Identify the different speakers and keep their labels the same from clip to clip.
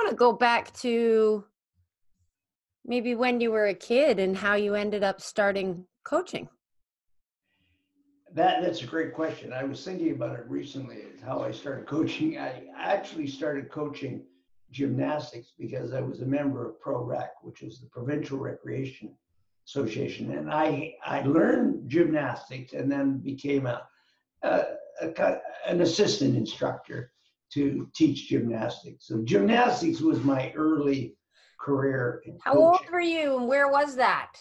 Speaker 1: want to go back to maybe when you were a kid and how you ended up starting coaching.
Speaker 2: That's a great question. I was thinking about it recently, how I started coaching. I actually started coaching gymnastics because I was a member of Pro Rec, which is the Provincial Recreation Association. And I learned gymnastics and then became an assistant instructor to teach gymnastics. So gymnastics was my early career in
Speaker 1: How
Speaker 2: coaching.
Speaker 1: old were you and where was that?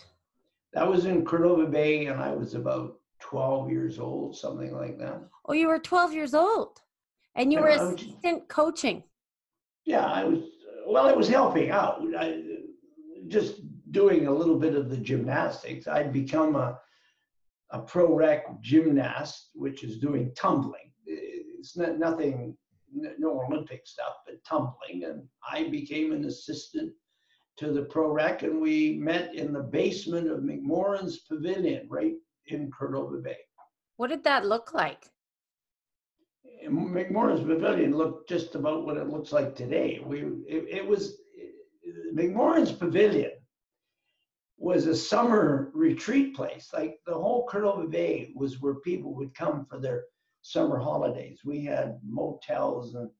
Speaker 2: That was in Cordova Bay, and I was about 12 years old, something like that.
Speaker 1: Oh, you were 12 years old and you were assistant coaching.
Speaker 2: Yeah, I was helping out. Just doing a little bit of the gymnastics. I'd become a pro rec gymnast, which is doing tumbling. It's nothing, no Olympic stuff, but tumbling. And I became an assistant to the pro rec, and we met in the basement of McMorran's Pavilion, right in Cordova Bay.
Speaker 1: What did that look like?
Speaker 2: McMorran's Pavilion looked just about what it looks like today. McMorran's Pavilion was a summer retreat place. Like the whole Cordova Bay was where people would come for their summer holidays. We had motels and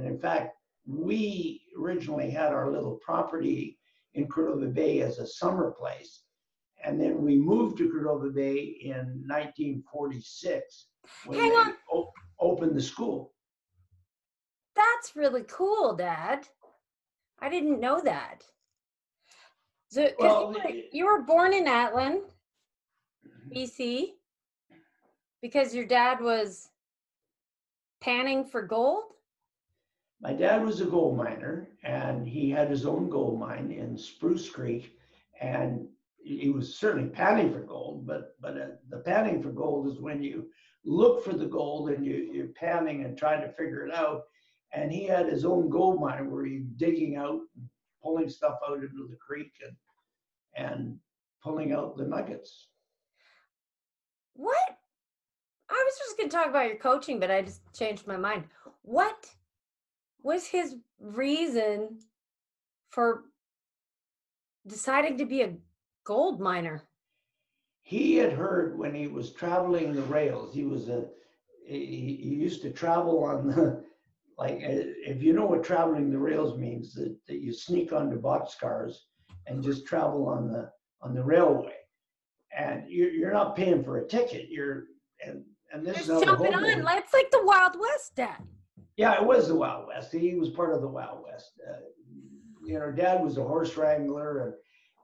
Speaker 2: in fact, we originally had our little property in Cordova Bay as a summer place. And then we moved to Cordova Bay in 1946 when they opened the school.
Speaker 1: That's really cool, Dad. I didn't know that. So, well, you were born in Atlin, BC, because your dad was panning for gold?
Speaker 2: My dad was a gold miner, and he had his own gold mine in Spruce Creek, and he was certainly panning for gold, but the panning for gold is when you look for the gold and you're panning and trying to figure it out. And he had his own gold mine where he's digging out, pulling stuff out into the creek and pulling out the nuggets.
Speaker 1: What? I was just going to talk about your coaching, but I just changed my mind. What was his reason for deciding to be a gold miner?
Speaker 2: He had heard when he was traveling the rails, he used to travel on the, like, if you know what traveling the rails means, that you sneak onto boxcars and just travel on the railway, and you're not paying for a ticket. And this
Speaker 1: just
Speaker 2: is
Speaker 1: jumping on. It's like the Wild West, Dad.
Speaker 2: Yeah, it was the Wild West. He was part of the Wild West. Dad was a horse wrangler,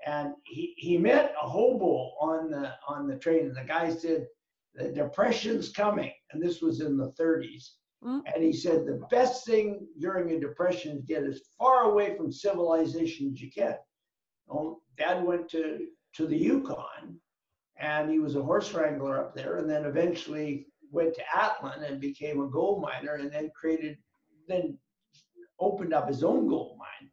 Speaker 2: and he met a hobo on the train, and the guy said, "The Depression's coming," and this was in the 30s. Mm-hmm. And he said, "The best thing during a depression is get as far away from civilization as you can." Well, Dad went to the Yukon, and he was a horse wrangler up there, and then eventually went to Atlin and became a gold miner, and then opened up his own gold mine.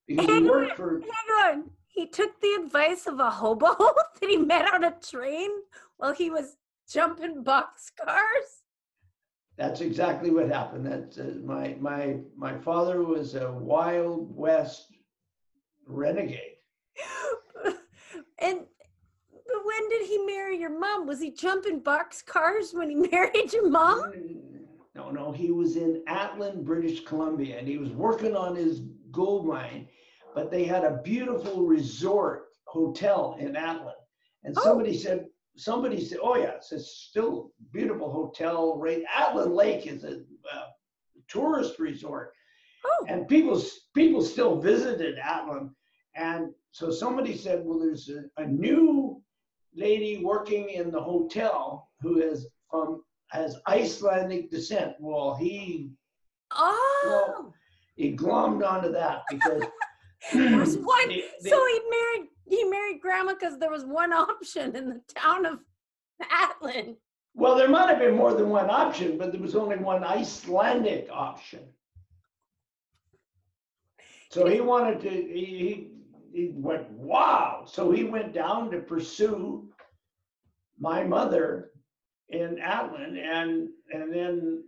Speaker 2: Because he worked for...
Speaker 1: Hang on. He took the advice of a hobo that he met on a train while he was jumping boxcars?
Speaker 2: That's exactly what happened. That's my father was a Wild West renegade.
Speaker 1: And when did he marry your mom? Was he jumping boxcars when he married your mom?
Speaker 2: No, he was in Atlin, British Columbia, and he was working on his gold mine, but they had a beautiful resort hotel in Atlin. And somebody said, oh yeah, it's a still beautiful hotel, right? Atlin Lake is a tourist resort. Oh. And people still visited Atlin. And so somebody said, well, there's a new lady working in the hotel who has Icelandic descent. Well, he glommed onto that because
Speaker 1: there's one. So he married Grandma because there was one option in the town of Atlin.
Speaker 2: Well, there might have been more than one option, but there was only one Icelandic option. So he wanted to. He went, wow. So he went down to pursue my mother in Atlin, and then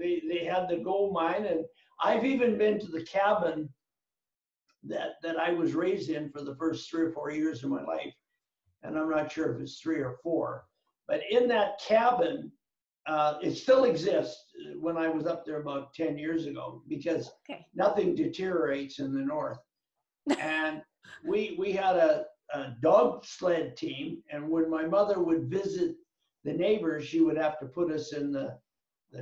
Speaker 2: they had the gold mine. And I've even been to the cabin that I was raised in for the first 3 or 4 years of my life. And I'm not sure if it's 3 or 4, but in that cabin, it still exists when I was up there about 10 years ago, because nothing deteriorates in the north. And we had a dog sled team, and when my mother would visit the neighbors, she would have to put us in the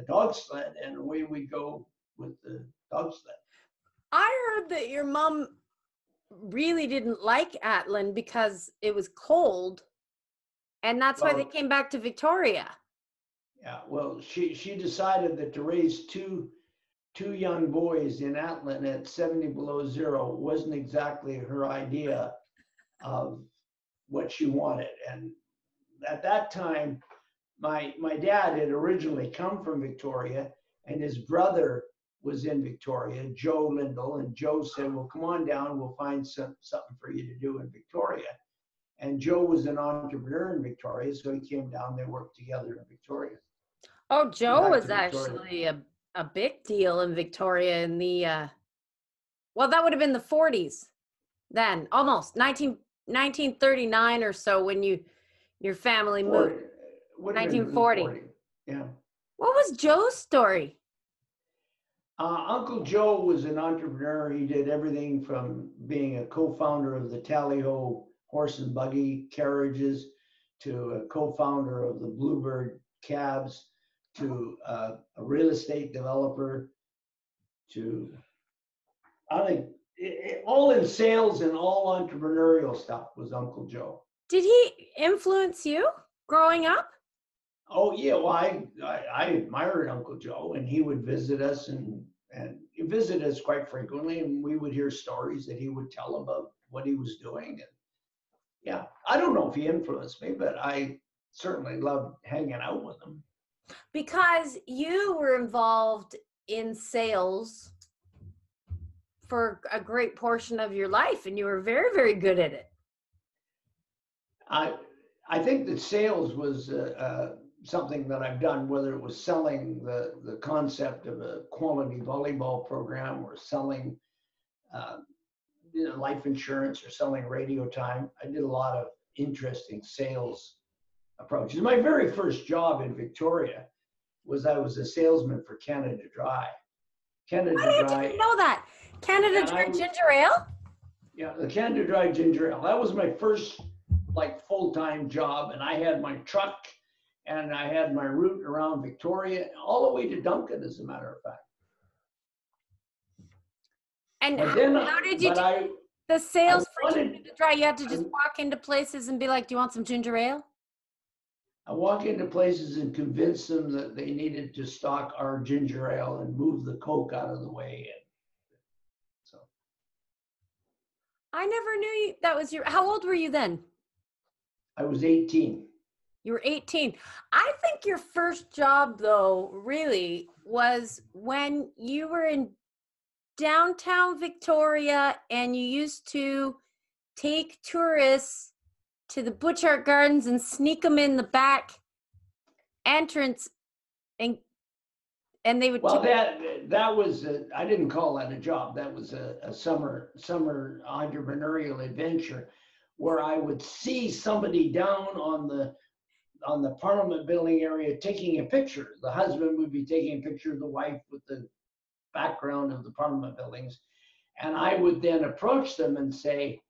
Speaker 2: dog sled, and away we'd go with the dog sled.
Speaker 1: I heard that your mom really didn't like Atlin because it was cold, and that's why they came back to Victoria.
Speaker 2: Yeah, well, she decided that to raise two young boys in Atlin at 70 below zero wasn't exactly her idea of what she wanted. And at that time, my dad had originally come from Victoria, and his brother was in Victoria, Joe Lindal, and Joe said, well, come on down, we'll find something for you to do in Victoria. And Joe was an entrepreneur in Victoria, so he came down, they worked together in Victoria.
Speaker 1: Oh, Joe was actually a big deal in Victoria in the, well, that would have been the 40s then, almost 1939 or so when your family moved. 1940.
Speaker 2: Yeah.
Speaker 1: What was Joe's story?
Speaker 2: Uncle Joe was an entrepreneur. He did everything from being a co-founder of the Tally-Ho horse and buggy carriages to a co-founder of the Bluebird cabs to a real estate developer to, I think, all in sales and all entrepreneurial stuff was Uncle Joe.
Speaker 1: Did he influence you growing up?
Speaker 2: Oh yeah, well I admired Uncle Joe, and he would visit us and he visited us quite frequently, and we would hear stories that he would tell about what he was doing. And yeah, I don't know if he influenced me, but I certainly loved hanging out with him.
Speaker 1: Because you were involved in sales for a great portion of your life, and you were very, very good at it.
Speaker 2: I think that sales was something that I've done, whether it was selling the concept of a quality volleyball program or selling life insurance or selling radio time. I did a lot of interesting sales approaches. My very first job in Victoria was I was a salesman for Canada Dry.
Speaker 1: Canada Dry. I didn't know that. Canada Dry ginger ale?
Speaker 2: Yeah, the Canada Dry ginger ale. That was my first full-time job, and I had my truck and I had my route around Victoria all the way to Duncan, as a matter of fact.
Speaker 1: And how did you do the sales for Canada Dry? You had to just walk into places and be like, do you want some ginger ale?
Speaker 2: I walk into places and convince them that they needed to stock our ginger ale and move the Coke out of the way. And so
Speaker 1: I never knew that was how old were you then?
Speaker 2: I was 18.
Speaker 1: You were 18. I think your first job, though, really was when you were in downtown Victoria and you used to take tourists to the Butchart Gardens and sneak them in the back entrance, and they would.
Speaker 2: Well, that was I didn't call that a job. That was a summer entrepreneurial adventure, where I would see somebody down on the Parliament building area taking a picture. The husband would be taking a picture of the wife with the background of the Parliament buildings, and I would then approach them and say,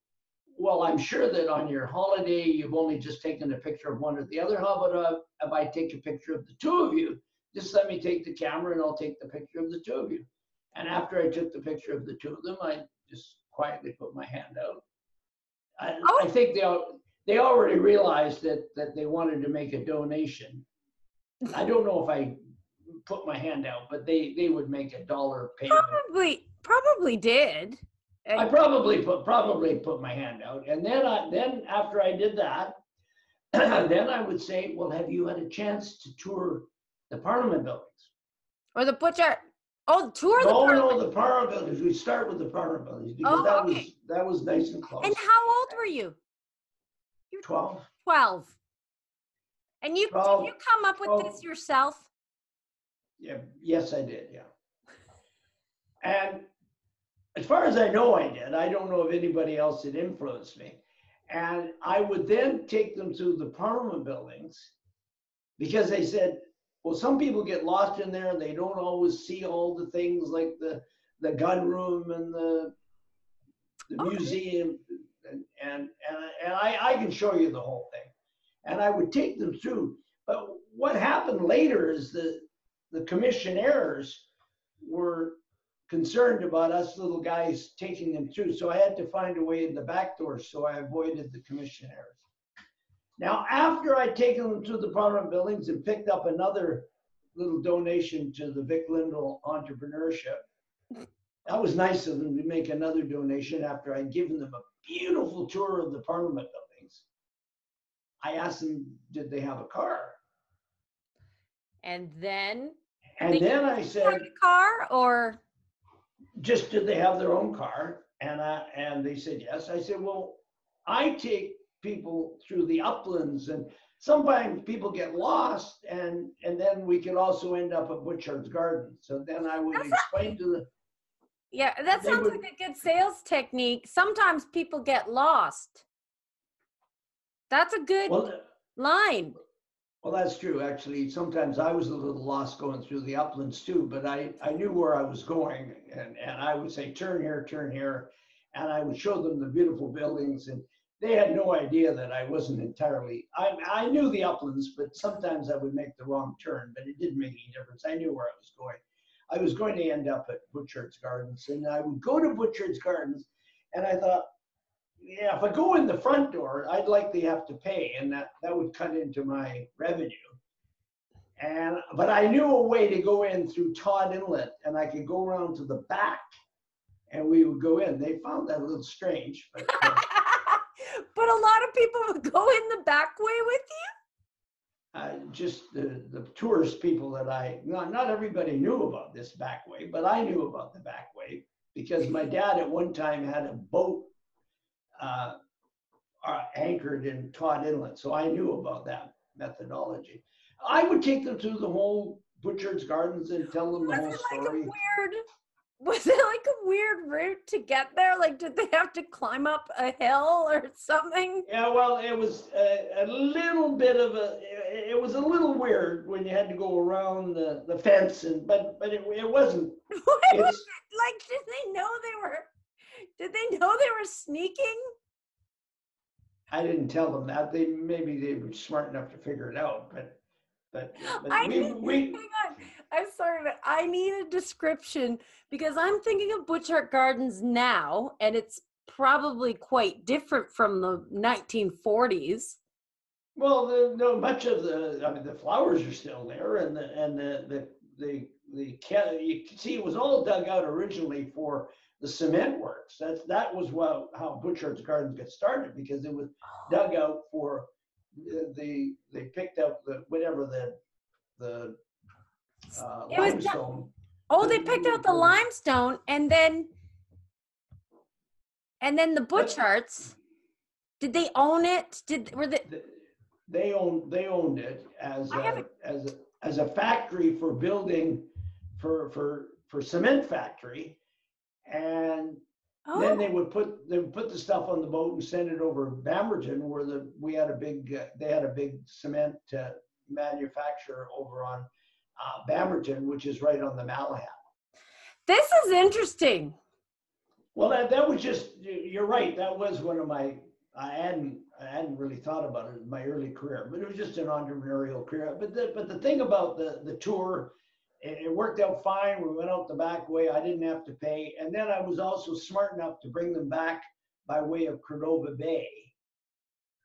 Speaker 2: well, I'm sure that on your holiday, you've only just taken a picture of one or the other. How about if I take a picture of the two of you? Just let me take the camera and I'll take the picture of the two of you. And after I took the picture of the two of them, I just quietly put my hand out. I think they already realized that they wanted to make a donation. I don't know if I put my hand out, but they would make $1 payment.
Speaker 1: Probably did.
Speaker 2: I probably put my hand out, and then after I did that, then I would say, well, have you had a chance to tour the Parliament buildings
Speaker 1: or the Butchart? Oh, tour the
Speaker 2: Parliament. No, the Parliament buildings. We start with the Parliament buildings because that was nice and close.
Speaker 1: And how old were you?
Speaker 2: You were 12.
Speaker 1: 12. And did you come up with this yourself?
Speaker 2: Yeah. Yes, I did. Yeah. And as far as I know, I did. I don't know if anybody else had influenced me. And I would then take them to the Parliament buildings because they said, well, some people get lost in there. They don't always see all the things like the gun room and the
Speaker 1: Okay.
Speaker 2: museum. And I can show you the whole thing. And I would take them through. But what happened later is the commissionaires were concerned about us little guys taking them through. So I had to find a way in the back door, so I avoided the commissionaires. Now, after I'd taken them through the Parliament buildings and picked up another little donation to the Vic Lindal entrepreneurship, that was nice of them to make another donation after I'd given them a beautiful tour of the Parliament buildings. I asked them, did they have a car?
Speaker 1: And then
Speaker 2: I said,
Speaker 1: a car, or
Speaker 2: just did they have their own car? And they said yes. I said, well, I take people through the uplands, and sometimes people get lost, and then we could also end up at Butchart Gardens. So then I would explain to them.
Speaker 1: Yeah, that sounds like a good sales technique. Sometimes people get lost. That's a good line.
Speaker 2: Well, that's true. Actually, sometimes I was a little lost going through the uplands too, but I knew where I was going, and I would say, turn here, and I would show them the beautiful buildings, and they had no idea that I wasn't entirely, I knew the uplands, but sometimes I would make the wrong turn, but it didn't make any difference. I knew where I was going. I was going to end up at Butchart Gardens, and I would go to Butchart Gardens, and I thought, yeah, if I go in the front door, I'd likely have to pay, and that would cut into my revenue. But I knew a way to go in through Todd Inlet, and I could go around to the back, and we would go in. They found that a little strange, but
Speaker 1: but a lot of people would go in the back way with you.
Speaker 2: Just the tourist people that not everybody knew about this back way, but I knew about the back way because my dad at one time had a boat anchored in Todd Inlet, so I knew about that methodology. I would take them through the whole Butchart Gardens and tell them the whole story.
Speaker 1: Was it like a weird route to get there? Like, did they have to climb up a hill or something?
Speaker 2: Yeah, well, it was a little bit of it was a little weird when you had to go around the fence, but it wasn't.
Speaker 1: Like, did they know they were sneaking?
Speaker 2: I didn't tell them that. Maybe they were smart enough to figure it out, but
Speaker 1: hang on. I'm sorry, but I need a description because I'm thinking of Butchart Gardens now, and it's probably quite different from the 1940s.
Speaker 2: Well, no, much of the flowers are still there, and the you can see it was all dug out originally for the cement works. That was how Butchart Gardens got started, because it was dug out for they picked up the limestone.
Speaker 1: They picked out the limestone, and then the Butcharts. Did they own it?
Speaker 2: They owned it as a factory for building for cement factory, and then they would put the stuff on the boat and send it over Bamberton, where they had a big cement manufacturer over on Bamberton, which is right on the Malahat.
Speaker 1: This is interesting.
Speaker 2: Well, that was just, you're right. That was one of I hadn't really thought about it in my early career, but it was just an entrepreneurial career. But the thing about the tour, it worked out fine. We went out the back way. I didn't have to pay. And then I was also smart enough to bring them back by way of Cordova Bay.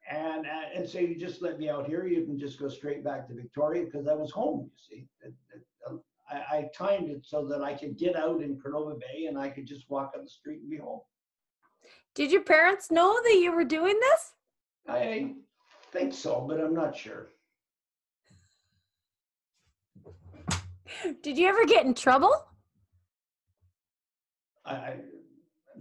Speaker 2: And say, you just let me out here. You can just go straight back to Victoria, because I was home, you see. I timed it so that I could get out in Cordova Bay and I could just walk on the street and be home.
Speaker 1: Did your parents know that you were doing this?
Speaker 2: I think so, but I'm not sure.
Speaker 1: Did you ever get in trouble?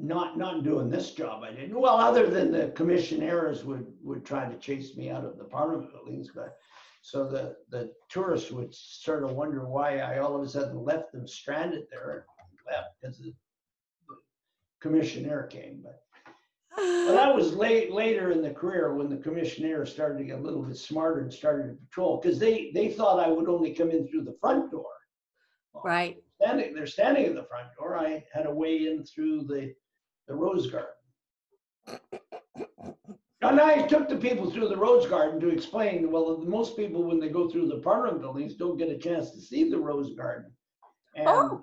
Speaker 2: Not doing this job, I didn't. Well, other than the commissionaires would try to chase me out of the Parliament buildings, but so the tourists would sort of wonder why I all of a sudden left them stranded there and left, because commissioner came. But that was later in the career when the commissioner started to get a little bit smarter and started to patrol, because they thought I would only come in through the front door. Well,
Speaker 1: Right.
Speaker 2: they're standing at the front door. I had a way in through the Rose Garden. And I took the people through the Rose Garden to explain, well, most people, when they go through the Parliament buildings, don't get a chance to see the Rose Garden. And
Speaker 1: Oh.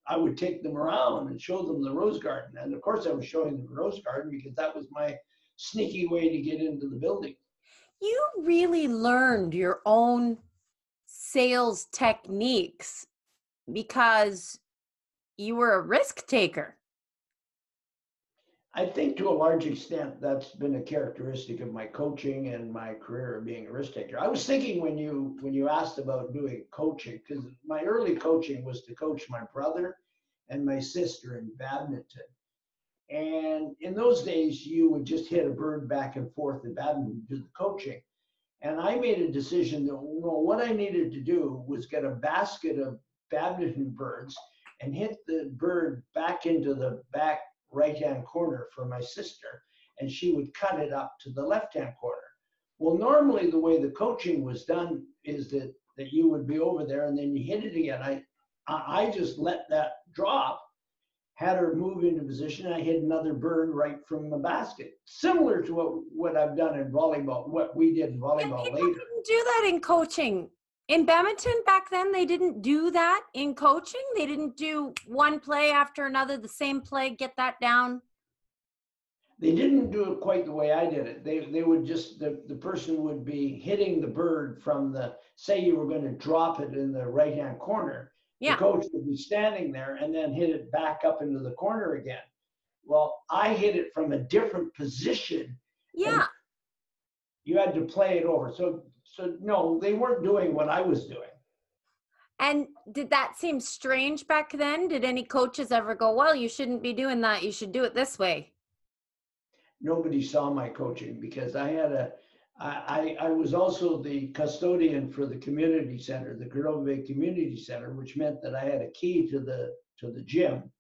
Speaker 2: I would take them around and show them the Rose Garden. And of course, I was showing them the Rose Garden because that was my sneaky way to get into the building.
Speaker 1: You really learned your own sales techniques because you were a risk taker.
Speaker 2: I think to a large extent, that's been a characteristic of my coaching and my career of being a risk taker. I was thinking when you asked about doing coaching, because my early coaching was to coach my brother and my sister in badminton. And in those days, you would just hit a bird back and forth in badminton to do the coaching. And I made a decision that, well, what I needed to do was get a basket of badminton birds and hit the bird back into the back right-hand corner for my sister, and she would cut it up to the left-hand corner. Well, normally the way the coaching was done is that you would be over there and then you hit it again. I just let that drop, had her move into position, and I hit another bird right from the basket. Similar to what I've done in volleyball, what we did in volleyball
Speaker 1: And
Speaker 2: later.
Speaker 1: people didn't do that in coaching. In badminton back then, they didn't do that in coaching. They didn't do one play after another, the same play, get that down.
Speaker 2: They didn't do it quite the way I did it. They would just, the person would be hitting the bird from say you were going to drop it in the right-hand corner.
Speaker 1: Yeah.
Speaker 2: The coach would be standing there and then hit it back up into the corner again. Well, I hit it from a different position.
Speaker 1: Yeah.
Speaker 2: You had to play it over. So no, they weren't doing what I was doing.
Speaker 1: And did that seem strange back then? Did any coaches ever go, well, you shouldn't be doing that, you should do it this way?
Speaker 2: Nobody saw my coaching because I was also the custodian for the community center, the Cordova Bay Community Center, which meant that I had a key to the gym,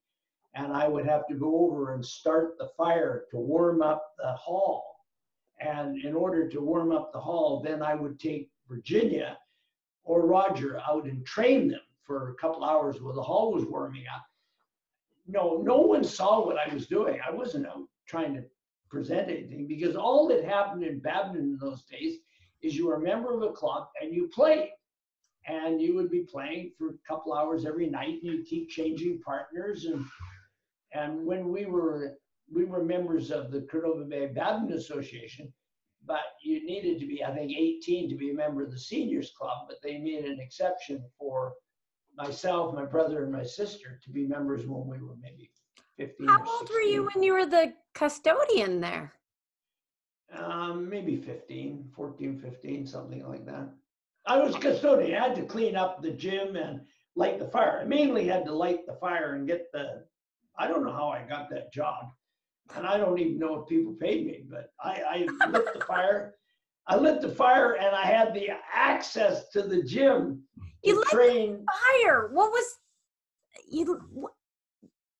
Speaker 2: and I would have to go over and start the fire to warm up the hall. And in order to warm up the hall, then I would take Virginia or Roger out and train them for a couple hours while the hall was warming up. No one saw what I was doing. I wasn't out trying to present anything, because all that happened in badminton in those days is you were a member of a club and you played, and you would be playing for a couple hours every night, and you keep changing partners. And when we were members of the Cordova Bay Badminton Association, but you needed to be, I think, 18 to be a member of the seniors club, but they made an exception for myself, my brother, and my sister to be members when we were maybe 15
Speaker 1: How
Speaker 2: or 16.
Speaker 1: old were you when you were the custodian there?
Speaker 2: Maybe 14, 15, something like that. I was custodian. I had to clean up the gym and light the fire. I mainly had to light the fire and get I don't know how I got that job. And I don't even know if people paid me, but I lit the fire. I lit the fire and I had the access to the gym to
Speaker 1: You
Speaker 2: train.
Speaker 1: lit the fire. What was you?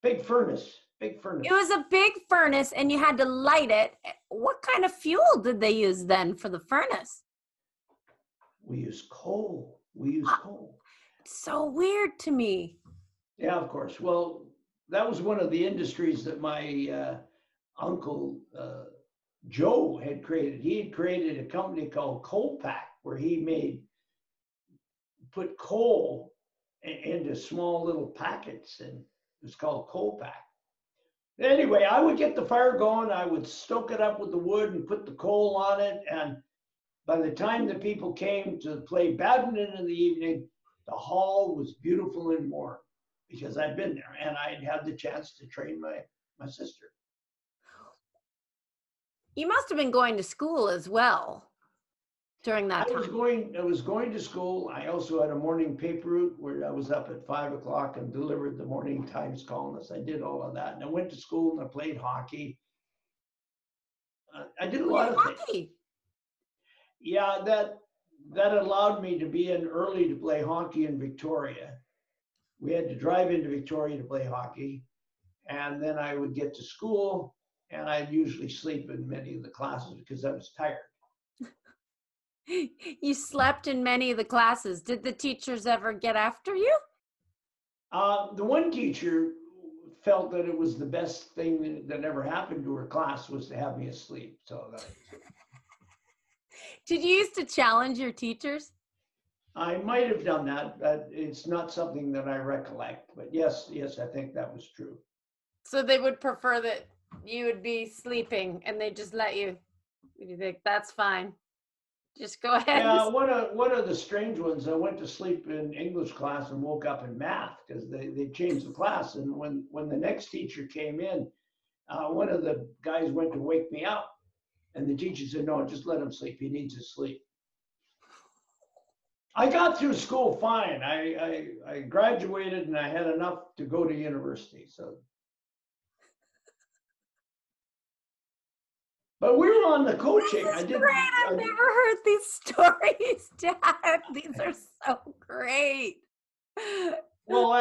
Speaker 2: Big furnace. It
Speaker 1: was a big furnace and you had to light it. What kind of fuel did they use then for the furnace?
Speaker 2: We use coal.
Speaker 1: It's so weird to me.
Speaker 2: Yeah, of course. Well, that was one of the industries that my uncle Joe had created. He had created a company called Coal Pack, where he put coal into small little packets, and it was called Coal Pack. Anyway, I would get the fire going. I would stoke it up with the wood and put the coal on it. And by the time the people came to play badminton in the evening, the hall was beautiful and warm because I'd been there and I'd had the chance to train my sister.
Speaker 1: You must have been going to school as well during that time.
Speaker 2: I was going to school. I also had a morning paper route where I was up at 5 o'clock and delivered the morning Times columnist. I did all of that. And I went to school and I played hockey. I did a lot of things. Yeah, that allowed me to be in early to play hockey in Victoria. We had to drive into Victoria to play hockey. And then I would get to school, and I'd usually sleep in many of the classes because I was tired.
Speaker 1: You slept in many of the classes. Did the teachers ever get after you?
Speaker 2: The one teacher felt that it was the best thing that ever happened to her class was to have me asleep. So
Speaker 1: Did you used to challenge your teachers?
Speaker 2: I might have done that, but it's not something that I recollect. But yes, I think that was true.
Speaker 1: So they would prefer that you would be sleeping and they just let you. You think that's fine. Just go ahead.
Speaker 2: Yeah, one of the strange ones, I went to sleep in English class and woke up in math because they changed the class. And when the next teacher came in, one of the guys went to wake me up. And the teacher said, no, just let him sleep. He needs to sleep. I got through school fine. I graduated and I had enough to go to university. So, but we were on the coaching.
Speaker 1: This is great. I've never heard these stories, Dad. These are so great.
Speaker 2: Well,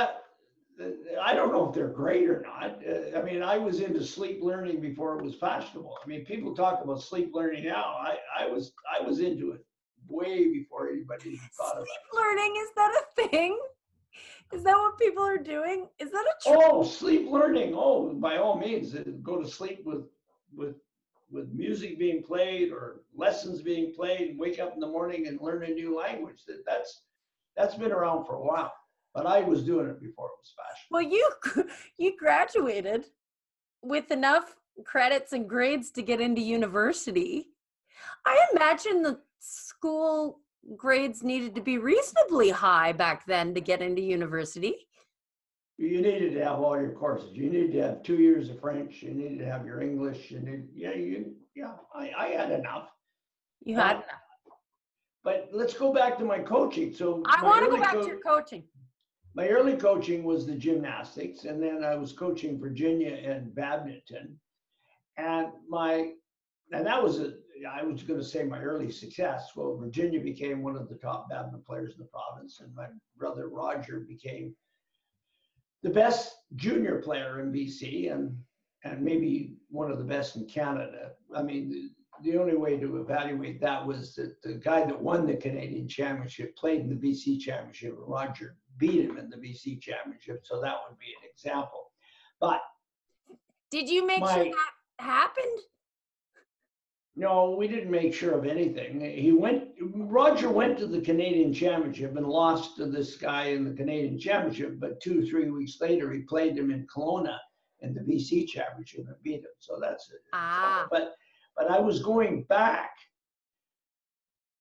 Speaker 2: I don't know if they're great or not. I mean, I was into sleep learning before it was fashionable. I mean, people talk about sleep learning now. I was into it way before anybody even thought about it.
Speaker 1: Sleep learning, is that a thing? Is that what people are doing? Is that a trend?
Speaker 2: Oh, sleep learning. Oh, by all means, go to sleep with music being played or lessons being played and wake up in the morning and learn a new language. That's been around for a while. But I was doing it before it was fashionable.
Speaker 1: Well, you graduated with enough credits and grades to get into university. I imagine the school grades needed to be reasonably high back then to get into university.
Speaker 2: You needed to have all your courses. You needed to have 2 years of French. You needed to have your English. I had enough.
Speaker 1: You had enough.
Speaker 2: But let's go back to my coaching. So
Speaker 1: I want to go back to your coaching.
Speaker 2: My early coaching was the gymnastics, and then I was coaching Virginia in badminton. And that was I was going to say my early success. Well, Virginia became one of the top badminton players in the province, and my brother Roger became the best junior player in BC and maybe one of the best in Canada. I mean, the only way to evaluate that was that the guy that won the Canadian Championship played in the BC Championship, and Roger beat him in the BC Championship. So that would be an example. But
Speaker 1: did you make sure that happened?
Speaker 2: No, we didn't make sure of anything. Roger went to the Canadian Championship and lost to this guy in the Canadian Championship, but 2-3 weeks later, he played him in Kelowna in the BC Championship and beat him. So that's it. But I was going back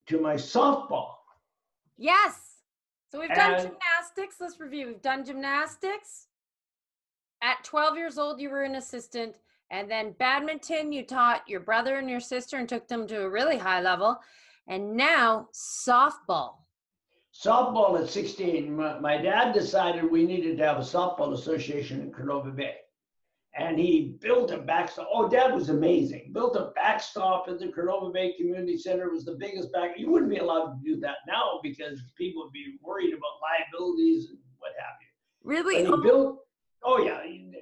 Speaker 2: to my softball.
Speaker 1: Yes. So we've done gymnastics. Let's review. We've done gymnastics. At 12 years old, you were an assistant. And then badminton, you taught your brother and your sister and took them to a really high level. And now softball.
Speaker 2: Softball at 16. My dad decided we needed to have a softball association in Canova Bay. And he built a backstop. Oh, Dad was amazing. Built a backstop at the Canova Bay Community Center. It was the biggest back. You wouldn't be allowed to do that now because people would be worried about liabilities and what have you.
Speaker 1: Really?
Speaker 2: But he built,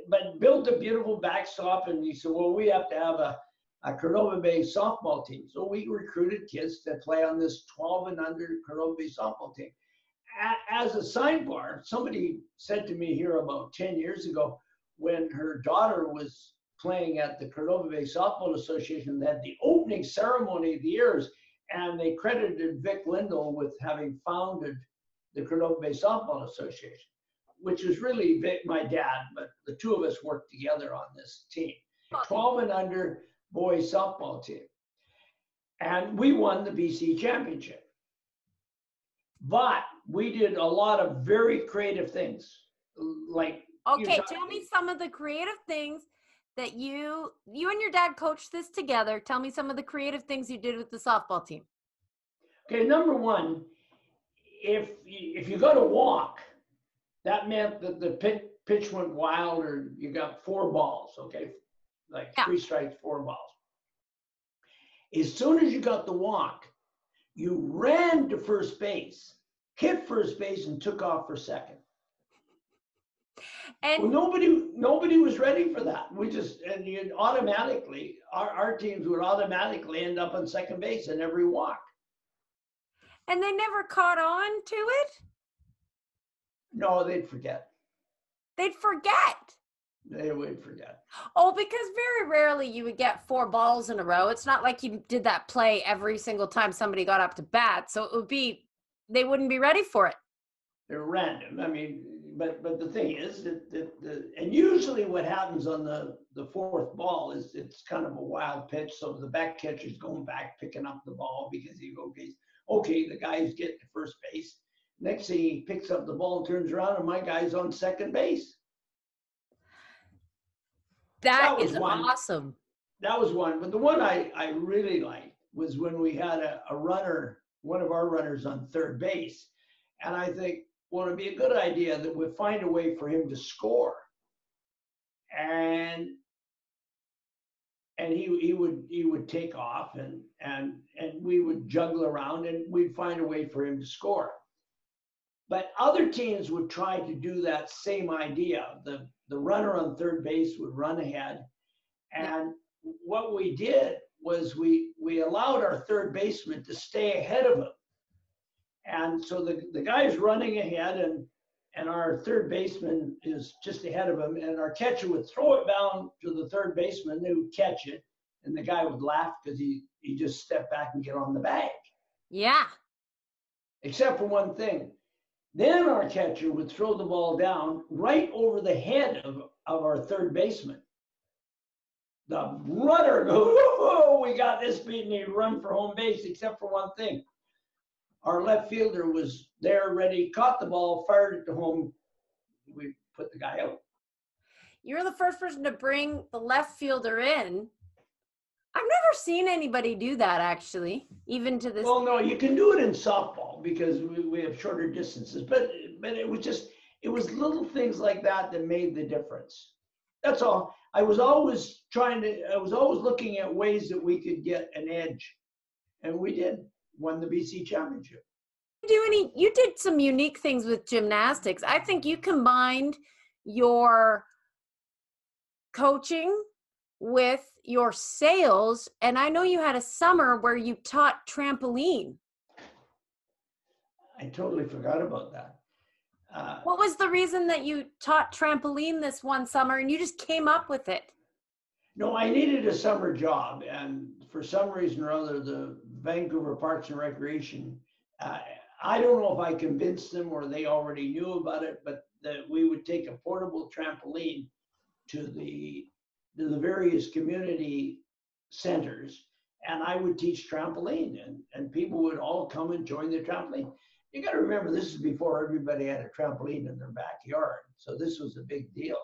Speaker 2: but built a beautiful backstop. And he said, well, we have to have a Canova Bay softball team. So we recruited kids to play on this 12 and under Canova Bay softball team. As a sidebar, somebody said to me here about 10 years ago, when her daughter was playing at the Canova Bay Softball Association, they had the opening ceremony of the years, and they credited Vic Lindal with having founded the Canova Bay Softball Association, which was really Vic, my dad, but the two of us worked together on this team, 12 and under boys softball team. And we won the BC championship. But we did a lot of very creative things, like,
Speaker 1: okay, tell me some of the creative things that you and your dad coached this together. Tell me some of the creative things you did with the softball team.
Speaker 2: Okay, number one, if you got to walk, that meant that the pitch went wild, or you got 4 balls, okay? Like 3 strikes, 4 balls. As soon as you got the walk, you ran to first base, hit first base, and took off for second. Well,
Speaker 1: And
Speaker 2: nobody was ready for that. And you'd automatically, our teams would automatically end up on second base in every walk.
Speaker 1: they never caught on to it.
Speaker 2: No, they'd forget.
Speaker 1: They'd forget.
Speaker 2: They would forget.
Speaker 1: Oh, because very rarely you would get 4 balls in a row. It's not like you did that play every single time somebody got up to bat. So they wouldn't be ready for it.
Speaker 2: They're random. I mean, but the thing is and usually what happens on the fourth ball is it's kind of a wild pitch. So the back catcher's going back, picking up the ball because okay, the guy's getting to first base. Next thing he picks up the ball and turns around and my guy's on second base.
Speaker 1: That is awesome.
Speaker 2: That was one. But the one I really liked was when we had a runner, one of our runners on third base. And I think, well, it'd be a good idea that we find a way for him to score. And he would take off and we would juggle around and we'd find a way for him to score. But other teams would try to do that same idea. The runner on third base would run ahead. And what we did was we allowed our third baseman to stay ahead of him. And so the guy's running ahead and our third baseman is just ahead of him. And our catcher would throw it down to the third baseman, they would catch it. And the guy would laugh because he just stepped back and get on the bag.
Speaker 1: Yeah.
Speaker 2: Except for one thing. Then our catcher would throw the ball down right over the head of our third baseman. The runner goes, oh, we got this beat, and he'd run for home base, except for one thing. Our left fielder was there ready, caught the ball, fired it to home. We put the guy out.
Speaker 1: You're the first person to bring the left fielder in. I've never seen anybody do that, actually, even to this.
Speaker 2: Well, no, you can do it in softball because we have shorter distances, but it was little things like that made the difference. That's all. I was always looking at ways that we could get an edge, and we won the BC championship.
Speaker 1: You did some unique things with gymnastics. I think you combined your coaching with your sales, and I know you had a summer where you taught trampoline.
Speaker 2: I totally forgot about that.
Speaker 1: What was the reason that you taught trampoline this one summer and you just came up with it?
Speaker 2: No, I needed a summer job, and for some reason or other, the Vancouver Parks and Recreation, I don't know if I convinced them or they already knew about it, but that we would take a portable trampoline to the various community centers, and I would teach trampoline, and people would all come and join the trampoline. You got to remember, this is before everybody had a trampoline in their backyard, so this was a big deal.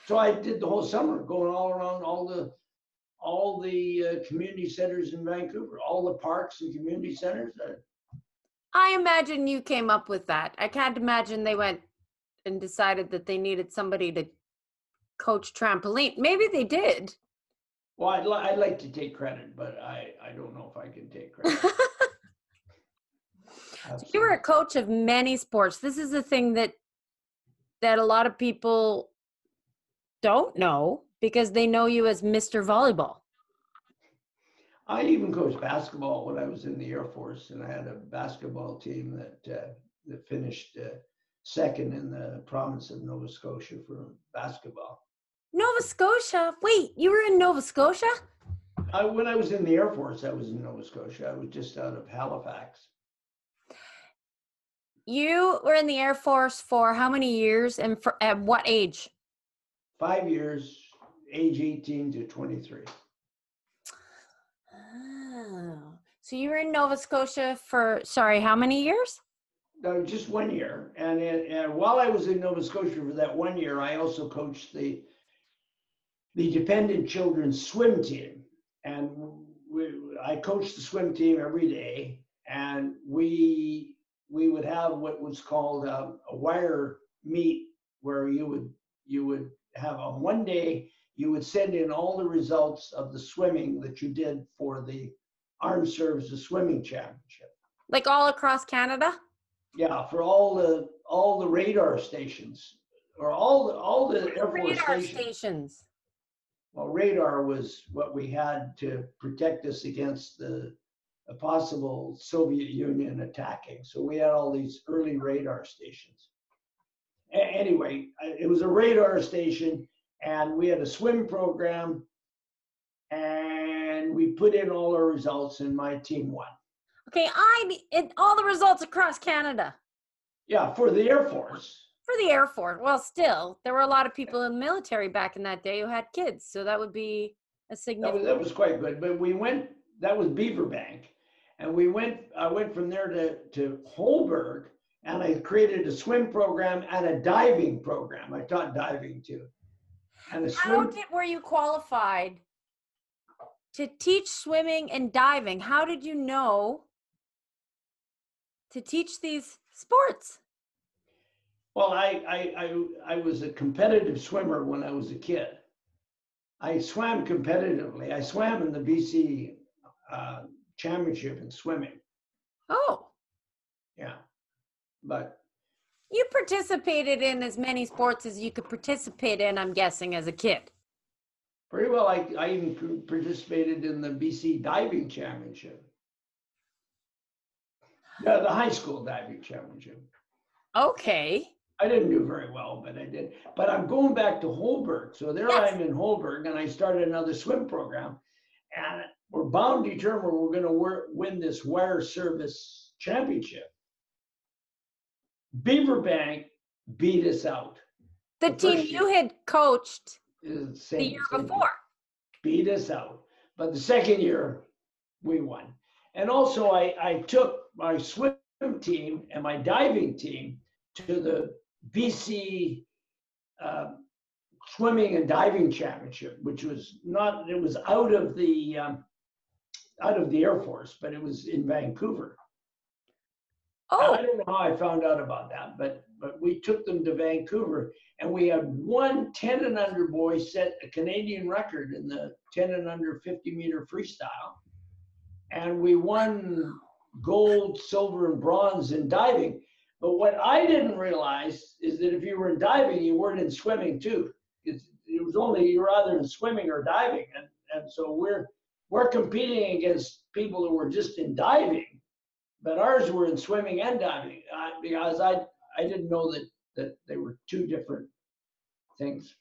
Speaker 2: So I did the whole summer, going all around all the community centers in Vancouver, all the parks and community centers.
Speaker 1: I imagine you came up with that. I can't imagine they went and decided that they needed somebody to coach trampoline. Maybe they did.
Speaker 2: Well, I'd like to take credit, but I don't know if I can take credit.
Speaker 1: So you were a coach of many sports. This is the thing that a lot of people don't know because they know you as Mr. Volleyball.
Speaker 2: I even coached basketball when I was in the Air Force, and I had a basketball team that finished second in the province of Nova Scotia for basketball.
Speaker 1: Nova Scotia? Wait, you were in Nova Scotia?
Speaker 2: When I was in the Air Force, I was in Nova Scotia. I was just out of Halifax.
Speaker 1: You were in the Air Force for how many years and at what age?
Speaker 2: 5 years, age 18 to 23.
Speaker 1: Oh, so you were in Nova Scotia for, how many years?
Speaker 2: Just 1 year. And while I was in Nova Scotia for that 1 year, I also coached the dependent children's swim team. And I coached the swim team every day. And we would have what was called a wire meet, where you would have on one day, you would send in all the results of the swimming that you did for the Armed Services Swimming Championship.
Speaker 1: Like all across Canada?
Speaker 2: Yeah, for all the radar stations or all the Air Force
Speaker 1: Radar
Speaker 2: stations.
Speaker 1: stations.
Speaker 2: Well, radar was what we had to protect us against a possible Soviet Union attacking. So we had all these early radar stations. Anyway, it was a radar station, and we had a swim program, and we put in all our results, and my team won.
Speaker 1: Okay, all the results across Canada.
Speaker 2: Yeah, for the Air Force.
Speaker 1: For the Air Force. Well, still, there were a lot of people in the military back in that day who had kids, so that would be a significant.
Speaker 2: That was quite good. But we went. That was Beaverbank, and I went from there to Holberg, and I created a swim program and a diving program. I taught diving too. And
Speaker 1: were you qualified to teach swimming and diving? How did you know to teach these sports?
Speaker 2: Well, I was a competitive swimmer when I was a kid. I swam competitively. I swam in the BC championship in swimming.
Speaker 1: Oh.
Speaker 2: Yeah. But
Speaker 1: you participated in as many sports as you could participate in, I'm guessing, as a kid.
Speaker 2: Very well. I even participated in the BC diving championship. Yeah, the high school diving championship.
Speaker 1: Okay.
Speaker 2: I didn't do very well, but I did. But I'm going back to Holberg. So there I am in Holberg, and I started another swim program. And we're bound determined we're going to win this wire service championship. Beaverbank beat us out.
Speaker 1: The team you had coached the year before.
Speaker 2: Beat us out. But the second year, we won. And also, I took my swim team and my diving team to the BC swimming and diving championship, which was not, it was out of the Air Force, but it was in Vancouver. Oh. I don't know how I found out about that, but we took them to Vancouver, and we had one 10 and under boy set a Canadian record in the 10 and under 50-meter freestyle. And we won gold, silver, and bronze in diving. But what I didn't realize is that if you were in diving, you weren't in swimming too. It was only you were either in swimming or diving, and so we're competing against people who were just in diving, but ours were in swimming and diving because I didn't know that they were two different things.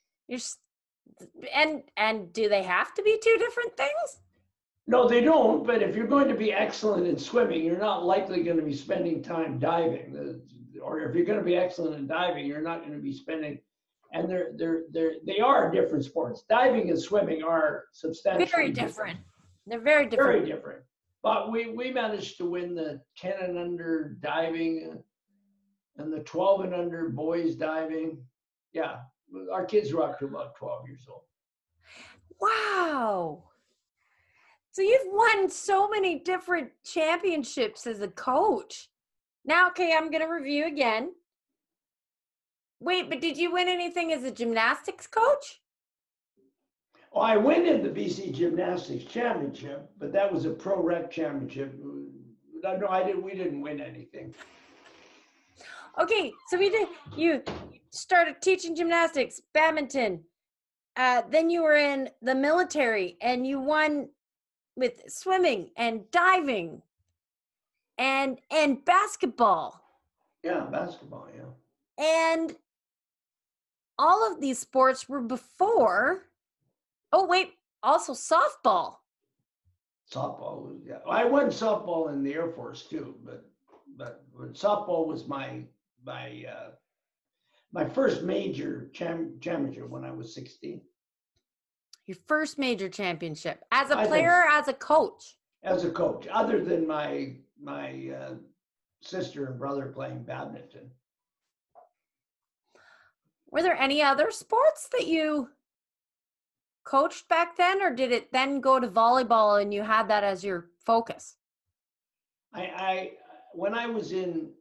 Speaker 1: And do they have to be two different things?
Speaker 2: No, they don't. But if you're going to be excellent in swimming, you're not likely going to be spending time diving. Or if you're going to be excellent in diving, you're not going to be spending. And they are different sports. Diving and swimming are substantially
Speaker 1: very different. They're very different.
Speaker 2: Very different. But we managed to win the 10 and under diving and the 12 and under boys diving. Yeah, our kids were up to about 12 years old.
Speaker 1: Wow. So you've won so many different championships as a coach. Now, okay, I'm going to review again. Wait, but did you win anything as a gymnastics coach?
Speaker 2: Oh, I went in the BC Gymnastics Championship, but that was a pro rec championship. No, I didn't. We didn't win anything.
Speaker 1: Okay, so you started teaching gymnastics, badminton. Then you were in the military, and you won with swimming and diving and basketball.
Speaker 2: Yeah, basketball, yeah.
Speaker 1: And all of these sports were before. Oh, wait, also softball.
Speaker 2: Softball, yeah. I won softball in the Air Force too, but softball was my first major championship when I was 16.
Speaker 1: Your first major championship as a player or as a coach?
Speaker 2: As a coach, other than my sister and brother playing badminton.
Speaker 1: Were there any other sports that you coached back then, or did it then go to volleyball and you had that as your focus?
Speaker 2: When I was in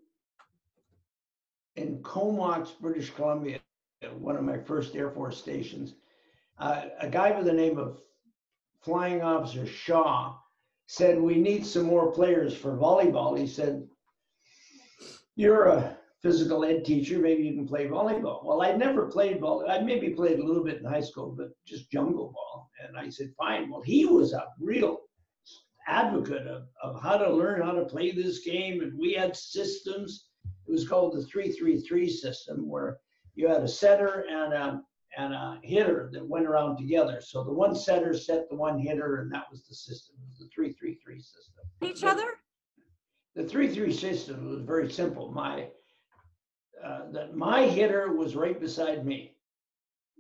Speaker 2: Comox, British Columbia, one of my first Air Force stations, a guy by the name of Flying Officer Shaw said, "We need some more players for volleyball." He said, "You're physical ed teacher, maybe you can play volleyball. Well, I'd never played volleyball. I maybe played a little bit in high school, but just jungle ball. And I said, fine. Well, he was a real advocate of how to learn how to play this game. And we had systems. It was called the 3-3-3 system, where you had a setter and a hitter that went around together. So the one setter set the one hitter, and that was the system. It was the 3-3-3 system.
Speaker 1: Each other?
Speaker 2: The 3-3 system was very simple. My hitter was right beside me.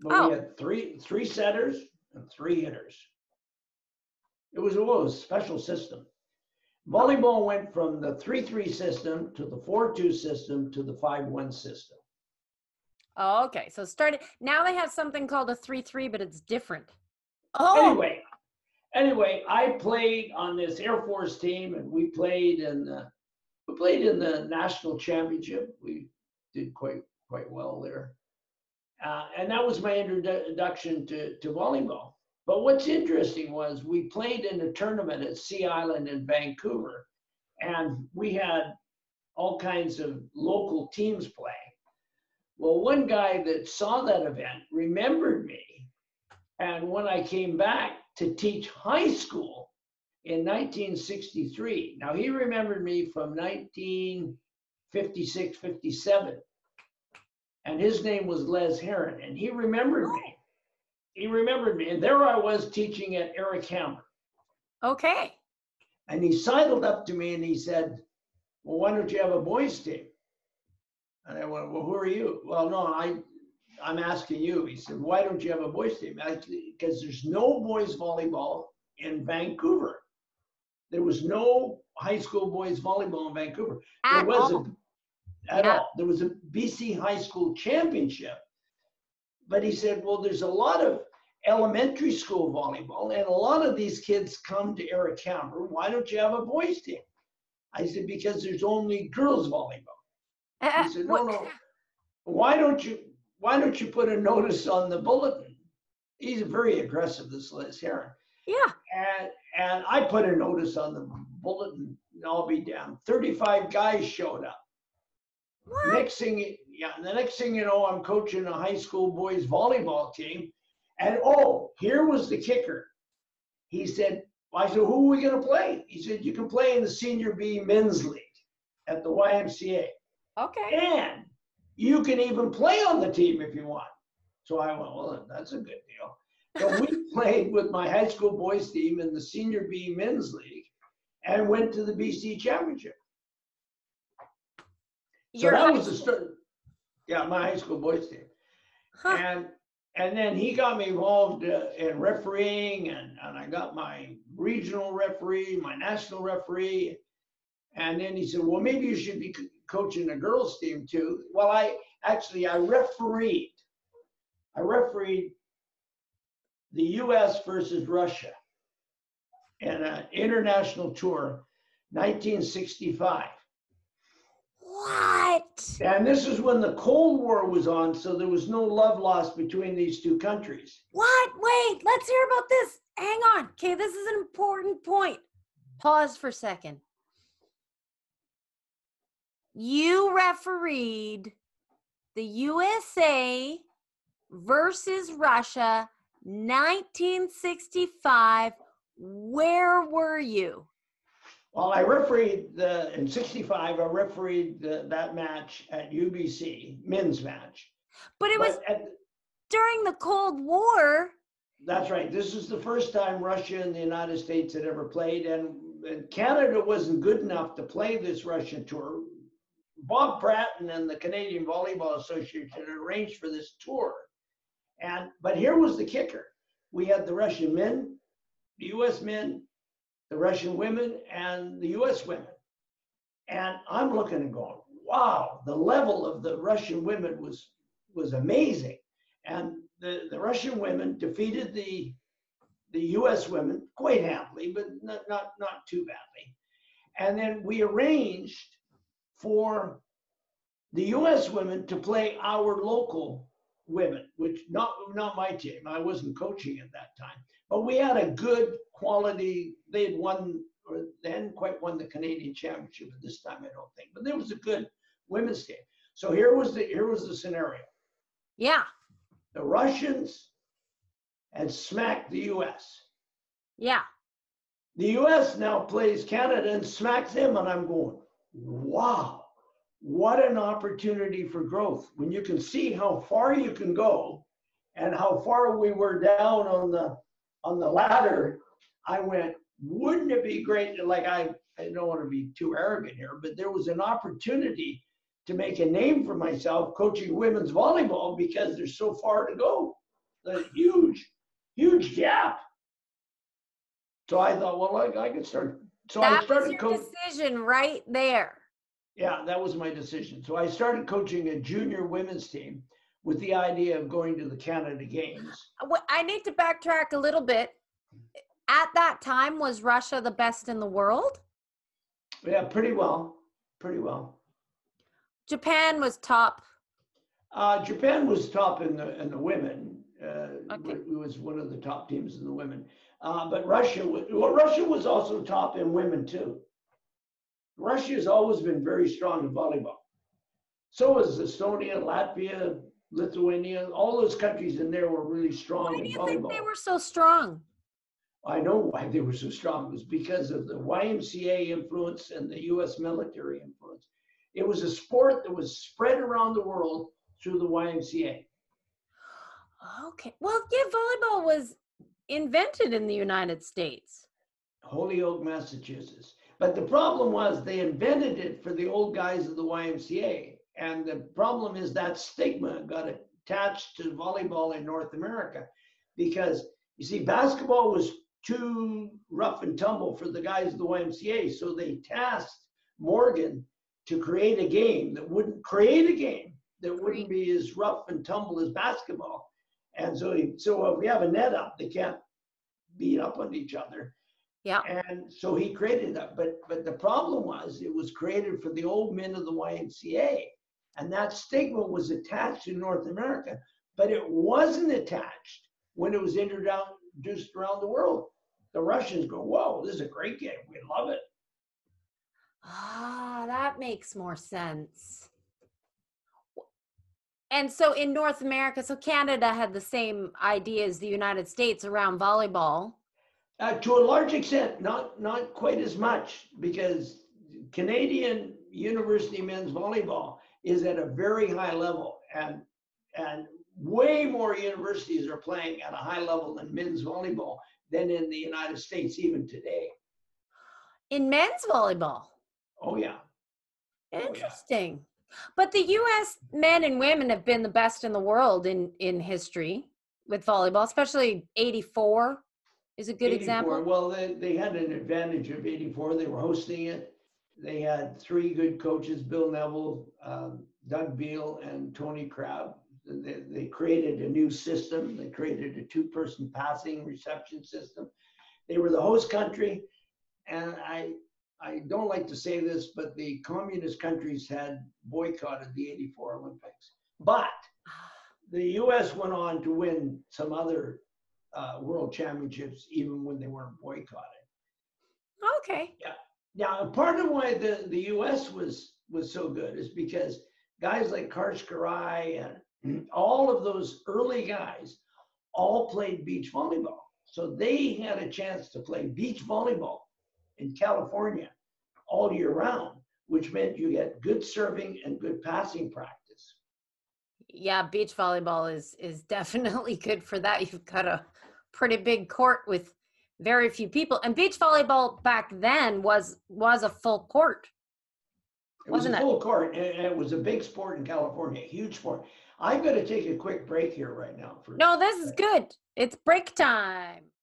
Speaker 2: But we had three setters and 3 hitters. It was a special system. Volleyball went from the 3-3 system to the 4-2 system to the 5-1 system.
Speaker 1: Oh, okay. So now they have something called a 3-3, but it's different.
Speaker 2: Oh. Anyway, I played on this Air Force team, and we played in the national championship. We did quite well there. And that was my introduction to volleyball. But what's interesting was we played in a tournament at Sea Island in Vancouver, and we had all kinds of local teams play. Well, one guy that saw that event remembered me. And when I came back to teach high school in 1963, now he remembered me from 1956, 57. And his name was Les Heron, and he remembered me. He remembered me, and there I was teaching at Eric Hammer.
Speaker 1: Okay.
Speaker 2: And he sidled up to me and he said, well, why don't you have a boys team? And I went, well, who are you? Well, no, I'm asking you. He said, why don't you have a boys team? Because there's no boys volleyball in Vancouver. There was no high school boys volleyball in Vancouver. There wasn't at all. There was a BC high school championship. But he said, well, there's a lot of elementary school volleyball, and a lot of these kids come to Eric Hammer. Why don't you have a boys team? I said, because there's only girls volleyball. He said, no. Why don't you put a notice on the bulletin? He's very aggressive, this Les Heron.
Speaker 1: Yeah.
Speaker 2: And I put a notice on the bulletin, and I'll be damned. 35 guys showed up.
Speaker 1: What?
Speaker 2: The next thing you know, I'm coaching a high school boys volleyball team. And here was the kicker. He said, I said, who are we going to play? He said, you can play in the Senior B Men's League at the YMCA.
Speaker 1: Okay.
Speaker 2: And you can even play on the team if you want. So I went, well, that's a good deal. So we played with my high school boys team in the Senior B Men's League and went to the BC Championship. So that was the start. Yeah, my high school boys team. Huh. And then he got me involved in refereeing, and I got my regional referee, my national referee. And then he said, well, maybe you should be coaching a girls team too. Well, I refereed. I refereed the US versus Russia in an international tour, 1965.
Speaker 1: What?
Speaker 2: And this is when the Cold War was on, so there was no love lost between these two countries.
Speaker 1: What? Wait, let's hear about this. Hang on. Okay, this is an important point. Pause for a second. You refereed the USA versus Russia, 1965. Where were you?
Speaker 2: Well, I refereed in 65, I refereed that match at UBC, men's match.
Speaker 1: But it was during the Cold War.
Speaker 2: That's right. This is the first time Russia and the United States had ever played, and Canada wasn't good enough to play this Russian tour. Bob Pratton and the Canadian Volleyball Association had arranged for this tour. But here was the kicker. We had the Russian men, the US men, the Russian women, and the US women. And I'm looking and going, wow, the level of the Russian women was amazing. And the Russian women defeated the US women quite handily, but not too badly. And then we arranged for the US women to play our local women, which not my team. I wasn't coaching at that time. But we had a good quality. They hadn't quite won the Canadian Championship at this time, I don't think. But there was a good women's team. So here was the scenario.
Speaker 1: Yeah.
Speaker 2: The Russians had smacked the U.S.
Speaker 1: Yeah.
Speaker 2: The U.S. now plays Canada and smacks them, and I'm going, wow, what an opportunity for growth. When you can see how far you can go and how far we were down on the ladder, I went, wouldn't it be great? Like I don't want to be too arrogant here, but there was an opportunity to make a name for myself coaching women's volleyball because there's so far to go. The huge gap. So I thought, well, I could start. So I
Speaker 1: That was
Speaker 2: started
Speaker 1: your
Speaker 2: coaching.
Speaker 1: decision right there.
Speaker 2: Yeah, that was my decision. So I started coaching a junior women's team with the idea of going to the Canada Games.
Speaker 1: I need to backtrack a little bit. At that time, was Russia the best in the world?
Speaker 2: Yeah, pretty well.
Speaker 1: Japan was top.
Speaker 2: Japan was top in the women.
Speaker 1: Okay.
Speaker 2: It was one of the top teams in the women. But Russia was also top in women too. Russia has always been very strong in volleyball. So was Estonia, Latvia, Lithuania. All those countries in there were really strong
Speaker 1: Why
Speaker 2: in
Speaker 1: do you think they
Speaker 2: volleyball.
Speaker 1: were so strong?
Speaker 2: I know why they were so strong. It was because of the YMCA influence and the U.S. military influence. It was a sport that was spread around the world through the YMCA.
Speaker 1: Okay. Well, yeah, volleyball was invented in the United States.
Speaker 2: Holyoke, Massachusetts. But the problem was they invented it for the old guys of the YMCA. And the problem is that stigma got attached to volleyball in North America because, you see, basketball was too rough and tumble for the guys of the YMCA. So they tasked Morgan to create a game that wouldn't be as rough and tumble as basketball. And so if we have a net up, they can't beat up on each other.
Speaker 1: Yeah.
Speaker 2: And so he created that. But the problem was it was created for the old men of the YMCA. And that stigma was attached to North America, but it wasn't attached when it was introduced around the world. The Russians go, whoa, this is a great game. We love it.
Speaker 1: Ah, that makes more sense. And so in North America, so Canada had the same idea as the United States around volleyball.
Speaker 2: To a large extent, not quite as much, because Canadian university men's volleyball is at a very high level, and way more universities are playing at a high level in men's volleyball than in the United States even today.
Speaker 1: In men's volleyball.
Speaker 2: Oh yeah.
Speaker 1: Interesting. But the US men and women have been the best in the world in history with volleyball, especially 84 is a good
Speaker 2: 84,
Speaker 1: example.
Speaker 2: well, they had an advantage of 84. They were hosting it. They had three good coaches, Bill Neville, Doug Beal, and Tony Crabb. They created a new system. They created a two-person passing reception system. They were the host country. And I don't like to say this, but the communist countries had boycotted the 84 Olympics. But the U.S. went on to win some other world championships, even when they weren't boycotted.
Speaker 1: Okay.
Speaker 2: Yeah. Now, part of why the U.S. was so good is because guys like Karsh Karai and all of those early guys all played beach volleyball. So they had a chance to play beach volleyball in California all year round, which meant you get good serving and good passing practice.
Speaker 1: Yeah, beach volleyball is definitely good for that. You've got a pretty big court with very few people. And beach volleyball back then was a full court.
Speaker 2: It was a full court, and it was a big sport in California, a huge sport. I'm going to take a quick break here right now.
Speaker 1: No, this is good. It's break time.